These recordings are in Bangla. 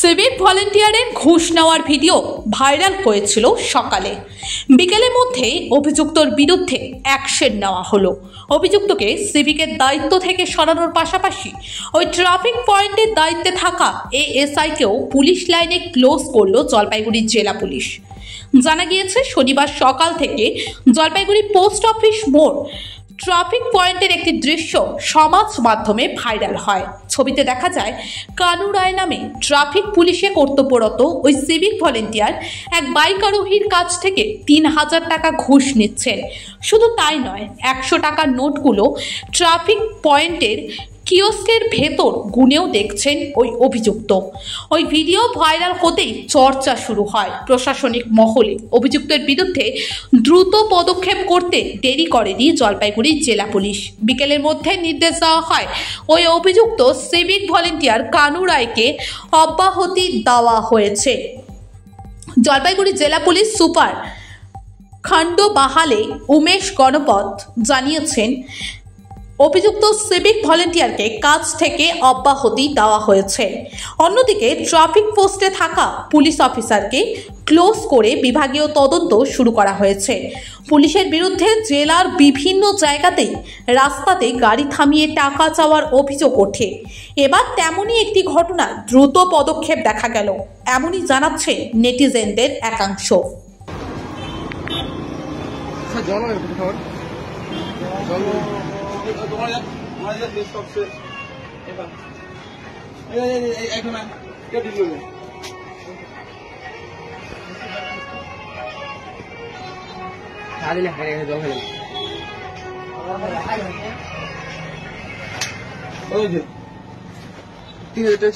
সিভিক ভলেন্টিয়ারের ঘুষ নেওয়ার ভিডিও ভাইরাল হয়েছিল সকালে। বিকেলের মধ্যে অভিযুক্তর বিরুদ্ধে অ্যাকশন নেওয়া হলো। অভিযুক্তকে সিভিকের দায়িত্ব থেকে সরানোর পাশাপাশি ওই ট্রাফিক পয়েন্টের দায়িত্বে থাকা এএসআইকেও পুলিশ লাইনে ক্লোজ করল জলপাইগুড়ি জেলা পুলিশ। জানা গিয়েছে, শনিবার সকাল থেকে জলপাইগুড়ি পোস্ট অফিস মোড় ট্রাফিক পয়েন্টের একটি দৃশ্য সমাজ মাধ্যমে ভাইরাল হয়। ছবিতে দেখা যায়, কানু রায় নামে ট্রাফিক পুলিশে কর্তব্যরত ওই সিভিক ভলেন্টিয়ার এক বাইক আরোহীর কাছ থেকে ৩,০০০ টাকা ঘুষ নিচ্ছেন। শুধু তাই নয়, ১০০ টাকার নোটগুলো ট্রাফিক পয়েন্টের কিওস্কের ভেতর গুনেও দেখছেন ওই অভিযুক্ত। ওই ভিডিও ভাইরাল হতেই চর্চা শুরু হয় প্রশাসনিক মহলে। অভিযুক্তের বিরুদ্ধে দ্রুত পদক্ষেপ করতে দেরি করেনি জলপাইগুড়ি জেলা পুলিশ। বিকেলের মধ্যে নির্দেশ দেওয়া হয় ওই অভিযুক্ত সিভিক ভলেন্টিয়ার কানু রায়কে অব্যাহতি দেওয়া হয়েছে। জলপাইগুড়ি জেলা পুলিশ সুপার খণ্ডবাহালে উমেশ গণপত জানিয়েছেন, অভিযুক্ত সিভিক ভলেন্টিয়ারকে কাজ থেকে অব্যাহতি দেওয়া হয়েছে। অন্যদিকে ট্রাফিক পোস্টে থাকা পুলিশ অফিসারকে ক্লোজ করে বিভাগীয় তদন্ত শুরু করা হয়েছে। পুলিশের বিরুদ্ধে জেলার বিভিন্ন জায়গাতেই রাস্তাতে গাড়ি থামিয়ে টাকা চাওয়ার অভিযোগ ওঠে। এবার তেমনই একটি ঘটনা দ্রুত পদক্ষেপ দেখা গেল, এমনই জানাচ্ছে নেটিজেনদের একাংশ।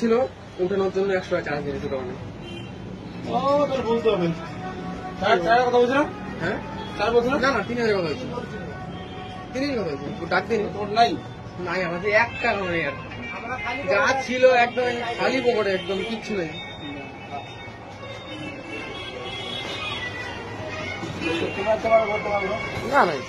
ছিল উঠানোর জন্য ১০০ টাকা চার্জ দিয়েছে দোকানে। বলতে হবে কথা বলছিলাম। হ্যাঁ, চার বলছিল না, ৩,০০০ কথা হয়েছিল। ৩,০০০ কথা হয়েছিল। ডাক দিন তোর নাই নাই আমাদের ১ টাকা নেই। আর যা ছিল একদম খালি পকেটে, একদম কিচ্ছু নেই। না নাই